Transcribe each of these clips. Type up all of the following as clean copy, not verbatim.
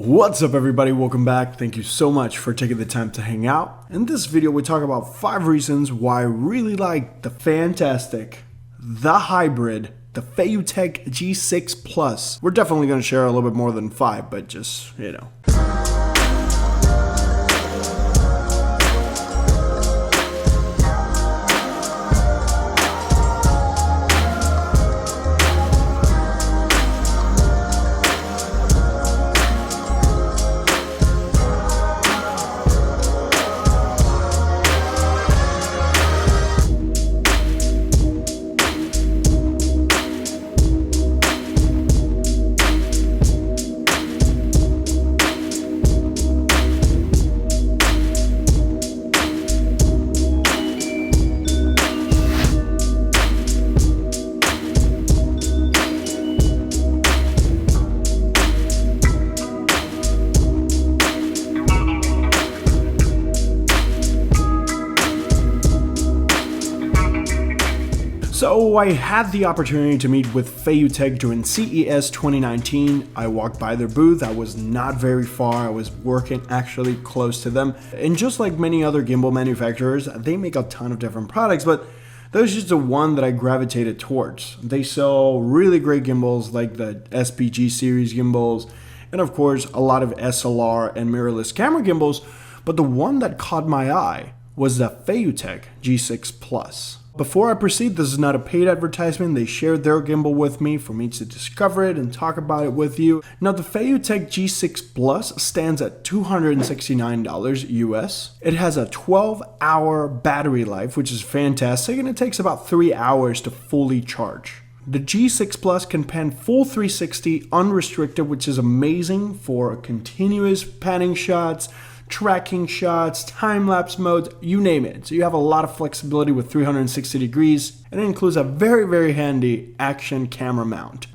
What's up everybody, welcome back. Thank you so much for taking the time to hang out. In this video we talk about 5 reasons why I really like the fantastic, the hybrid, the FeiyuTech G6 Plus. We're definitely going to share a little bit more than 5, but just, you know. So I had the opportunity to meet with FeiyuTech during CES 2019. I walked by their booth. I was not very far. I was working actually close to them. And just like many other gimbal manufacturers, they make a ton of different products, but that was just the one that I gravitated towards. They sell really great gimbals like the SPG series gimbals, and of course a lot of SLR and mirrorless camera gimbals, but the one that caught my eye was the FeiyuTech G6 Plus. Before I proceed, this is not a paid advertisement. They shared their gimbal with me for me to discover it and talk about it with you. Now, the FeiyuTech G6 Plus stands at $269 US. It has a 12-hour battery life, which is fantastic, and it takes about 3 hours to fully charge. The G6 Plus can pan full 360 unrestricted, which is amazing for continuous panning shots, tracking shots, time-lapse mode, you name it. So you have a lot of flexibility with 360 degrees, and it includes a very handy action camera mount.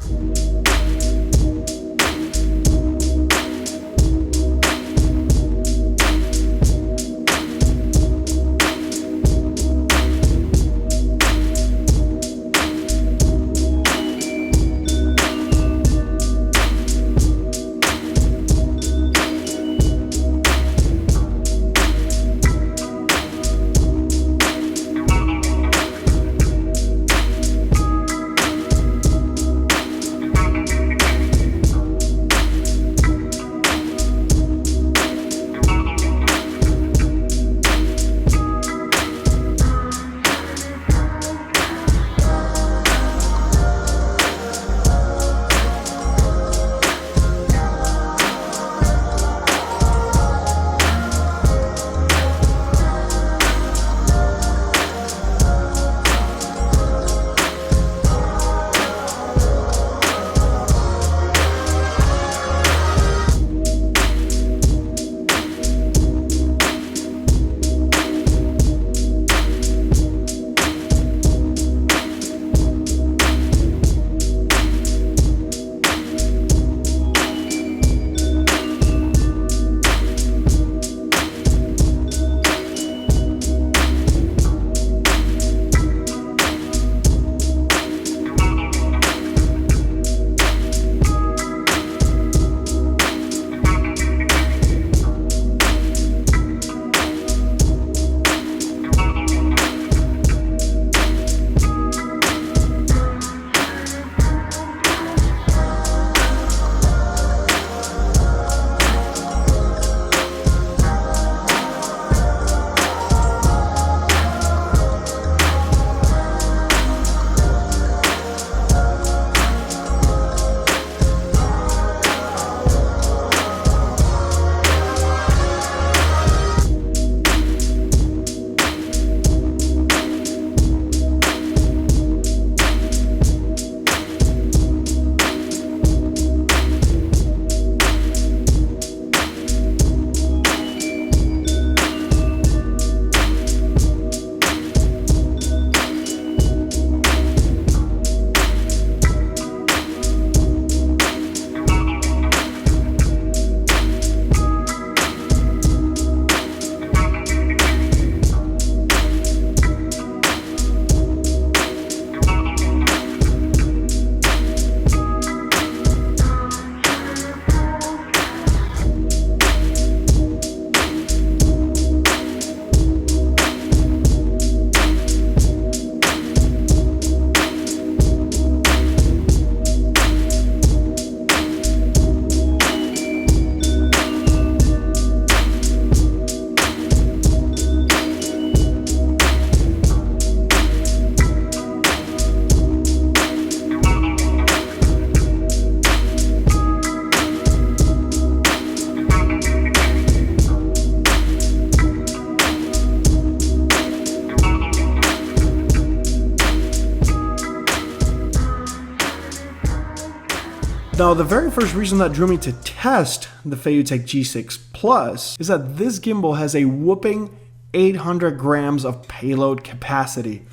Now, the very first reason that drew me to test the FeiyuTech G6 Plus is that this gimbal has a whopping 800 grams of payload capacity.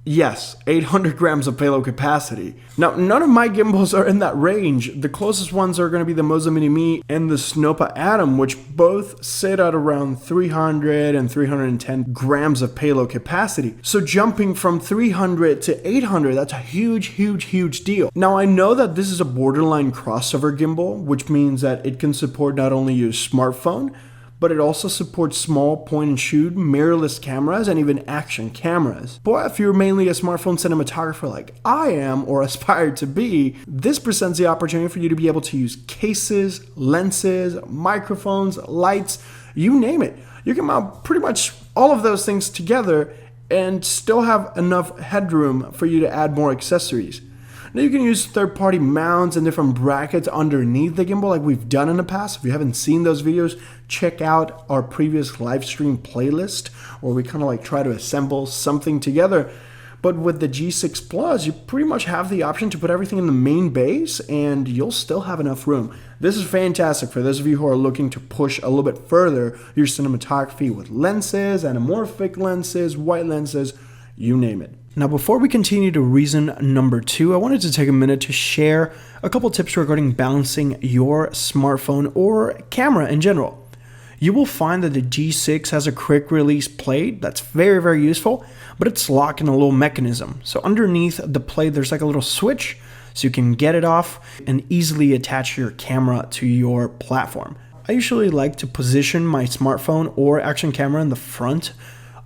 Yes, 800 grams of payload capacity. Now, none of my gimbals are in that range. The closest ones are going to be the Moza Mini Me and the Snopa Atom, which both sit at around 300 and 310 grams of payload capacity. So jumping from 300 to 800, that's a huge deal. Now, I know that this is a borderline crossover gimbal, which means that it can support not only your smartphone, but it also supports small point-and-shoot, mirrorless cameras, and even action cameras. But if you're mainly a smartphone cinematographer like I am, or aspire to be, this presents the opportunity for you to be able to use cases, lenses, microphones, lights, you name it. You can mount pretty much all of those things together and still have enough headroom for you to add more accessories. Now you can use third-party mounts and different brackets underneath the gimbal like we've done in the past. If you haven't seen those videos, check out our previous live stream playlist where we kind of like try to assemble something together. But with the G6 Plus, you pretty much have the option to put everything in the main base and you'll still have enough room. This is fantastic for those of you who are looking to push a little bit further your cinematography with lenses, anamorphic lenses, white lenses, you name it. Now, before we continue to reason number 2, I wanted to take a minute to share a couple tips regarding balancing your smartphone or camera in general. You will find that the G6 has a quick release plate that's very useful, but it's locked in a little mechanism. So underneath the plate, there's like a little switch so you can get it off and easily attach your camera to your platform. I usually like to position my smartphone or action camera in the front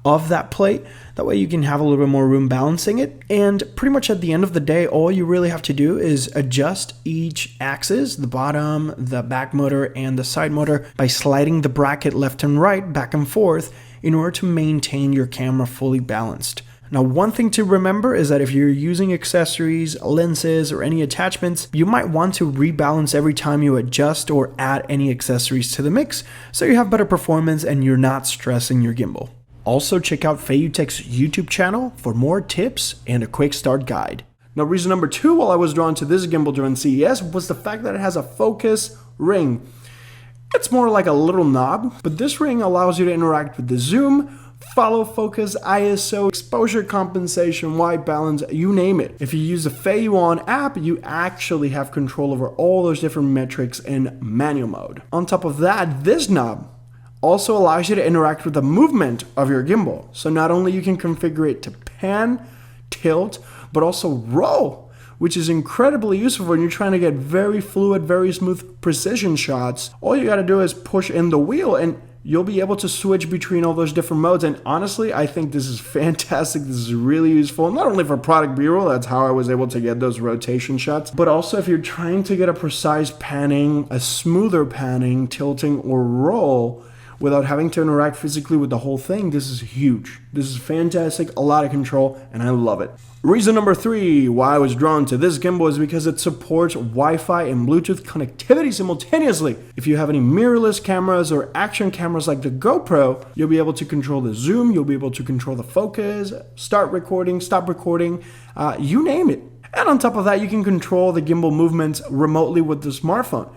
of that plate. That way you can have a little bit more room balancing it. And pretty much at the end of the day, all you really have to do is adjust each axis, the bottom, the back motor, and the side motor by sliding the bracket left and right, back and forth, in order to maintain your camera fully balanced. Now, one thing to remember is that if you're using accessories, lenses, or any attachments, you might want to rebalance every time you adjust or add any accessories to the mix so you have better performance and you're not stressing your gimbal. Also, check out FeiyuTech's YouTube channel for more tips and a quick start guide. Now, reason number 2 why I was drawn to this gimbal during CES was the fact that it has a focus ring. It's more like a little knob, but this ring allows you to interact with the zoom, follow focus, ISO, exposure compensation, white balance, you name it. If you use the FeiyuOn app, you actually have control over all those different metrics in manual mode. On top of that, this knob also allows you to interact with the movement of your gimbal. So not only you can configure it to pan, tilt, but also roll, which is incredibly useful when you're trying to get very fluid, very smooth precision shots. All you gotta do is push in the wheel and you'll be able to switch between all those different modes. And honestly, I think this is fantastic. This is really useful, not only for product B-roll, that's how I was able to get those rotation shots, but also if you're trying to get a precise panning, a smoother panning, tilting, or roll, without having to interact physically with the whole thing. This is huge. This is fantastic, a lot of control, and I love it. Reason number 3 why I was drawn to this gimbal is because it supports Wi-Fi and Bluetooth connectivity simultaneously. If you have any mirrorless cameras or action cameras like the GoPro, you'll be able to control the zoom, you'll be able to control the focus, start recording, stop recording, you name it. And on top of that, you can control the gimbal movements remotely with the smartphone.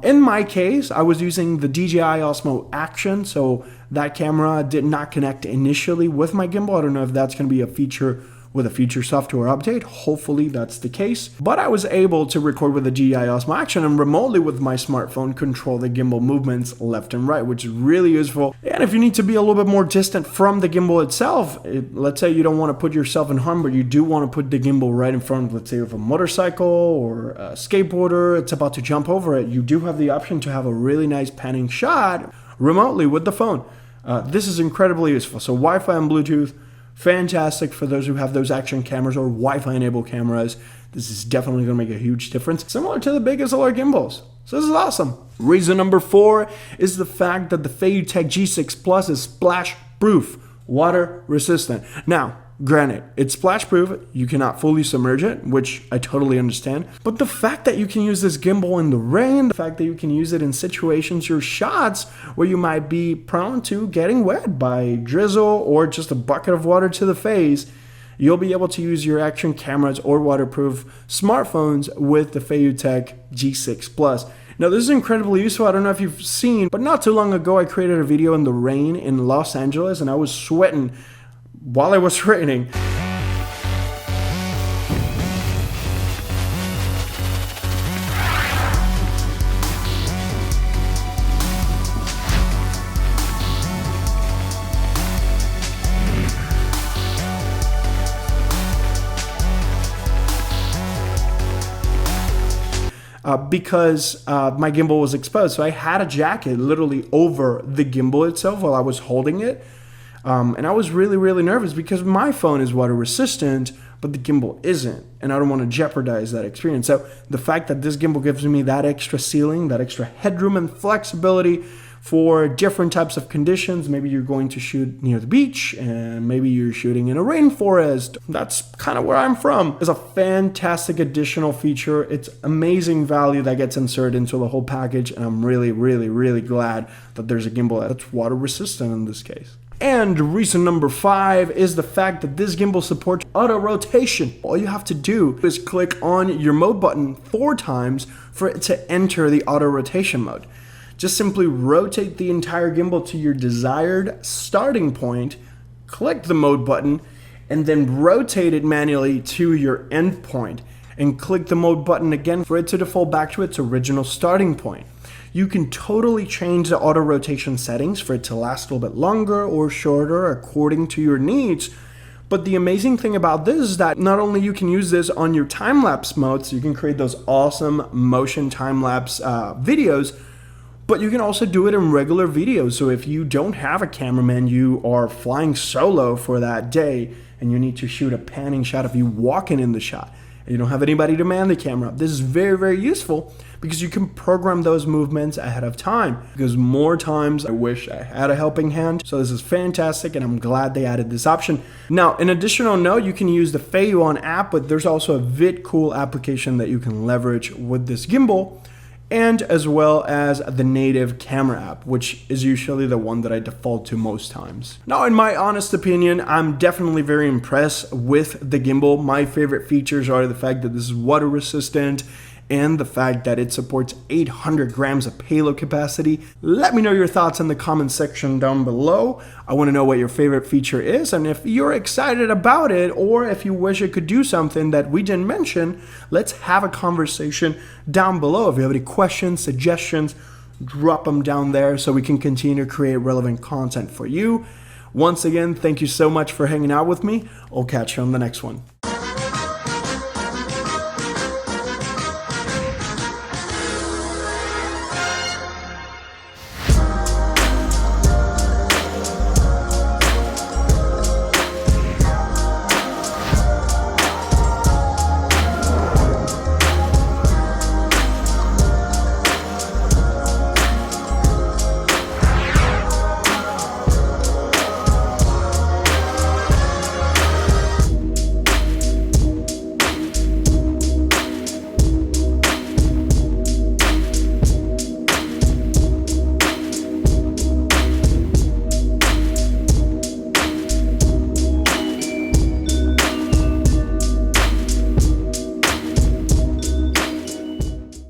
In my case, I was using the DJI Osmo Action, so that camera did not connect initially with my gimbal. I don't know if that's going to be a feature with a future software update. Hopefully that's the case. But I was able to record with the DJI Osmo Action and remotely with my smartphone control the gimbal movements left and right, which is really useful. And if you need to be a little bit more distant from the gimbal itself, let's say you don't want to put yourself in harm, but you do want to put the gimbal right in front, let's say, of a motorcycle or a skateboarder, it's about to jump over it, you do have the option to have a really nice panning shot remotely with the phone. This is incredibly useful. So Wi-Fi and Bluetooth, fantastic for those who have those action cameras or Wi-Fi enabled cameras. This is definitely going to make a huge difference, similar to the big SLR gimbals. So this is awesome. Reason number 4 is the fact that the FeiyuTech G6 Plus is splash proof, water resistant. Now, granted, it's splash proof, you cannot fully submerge it, which I totally understand. But the fact that you can use this gimbal in the rain, the fact that you can use it in situations or shots where you might be prone to getting wet by drizzle or just a bucket of water to the face, you'll be able to use your action cameras or waterproof smartphones with the FeiyuTech G6 Plus. Now, this is incredibly useful. I don't know if you've seen, but not too long ago, I created a video in the rain in Los Angeles, and I was sweating while it was raining. Because my gimbal was exposed. So I had a jacket literally over the gimbal itself while I was holding it. And I was really, really nervous because my phone is water resistant, but the gimbal isn't. And I don't want to jeopardize that experience. So the fact that this gimbal gives me that extra ceiling, that extra headroom and flexibility for different types of conditions. Maybe you're going to shoot near the beach, and maybe you're shooting in a rainforest. That's kind of where I'm from. It's a fantastic additional feature. It's amazing value that gets inserted into the whole package, and I'm really, really, really glad that there's a gimbal that's water resistant in this case. And reason number 5 is the fact that this gimbal supports auto rotation. All you have to do is click on your mode button 4 times for it to enter the auto rotation mode. Just simply rotate the entire gimbal to your desired starting point, click the mode button, and then rotate it manually to your end point, and click the mode button again for it to default back to its original starting point. You can totally change the auto rotation settings for it to last a little bit longer or shorter according to your needs. But the amazing thing about this is that not only you can use this on your time-lapse mode, so you can create those awesome motion time-lapse videos, but you can also do it in regular videos. So if you don't have a cameraman, you are flying solo for that day, and you need to shoot a panning shot of you walking in the shot, and you don't have anybody to man the camera, this is very, very useful because you can program those movements ahead of time. Because more times I wish I had a helping hand. So this is fantastic, and I'm glad they added this option. Now, an additional note, you can use the FeiyuOn app, but there's also a VidCool application that you can leverage with this gimbal, and as well as the native camera app, which is usually the one that I default to most times. Now, in my honest opinion, I'm definitely very impressed with the gimbal. My favorite features are the fact that this is water resistant and the fact that it supports 800 grams of payload capacity. Let me know your thoughts in the comment section down below. I want to know what your favorite feature is, and if you're excited about it, or if you wish it could do something that we didn't mention, let's have a conversation down below. If you have any questions, suggestions, drop them down there so we can continue to create relevant content for you. Once again, thank you so much for hanging out with me. I'll catch you on the next one.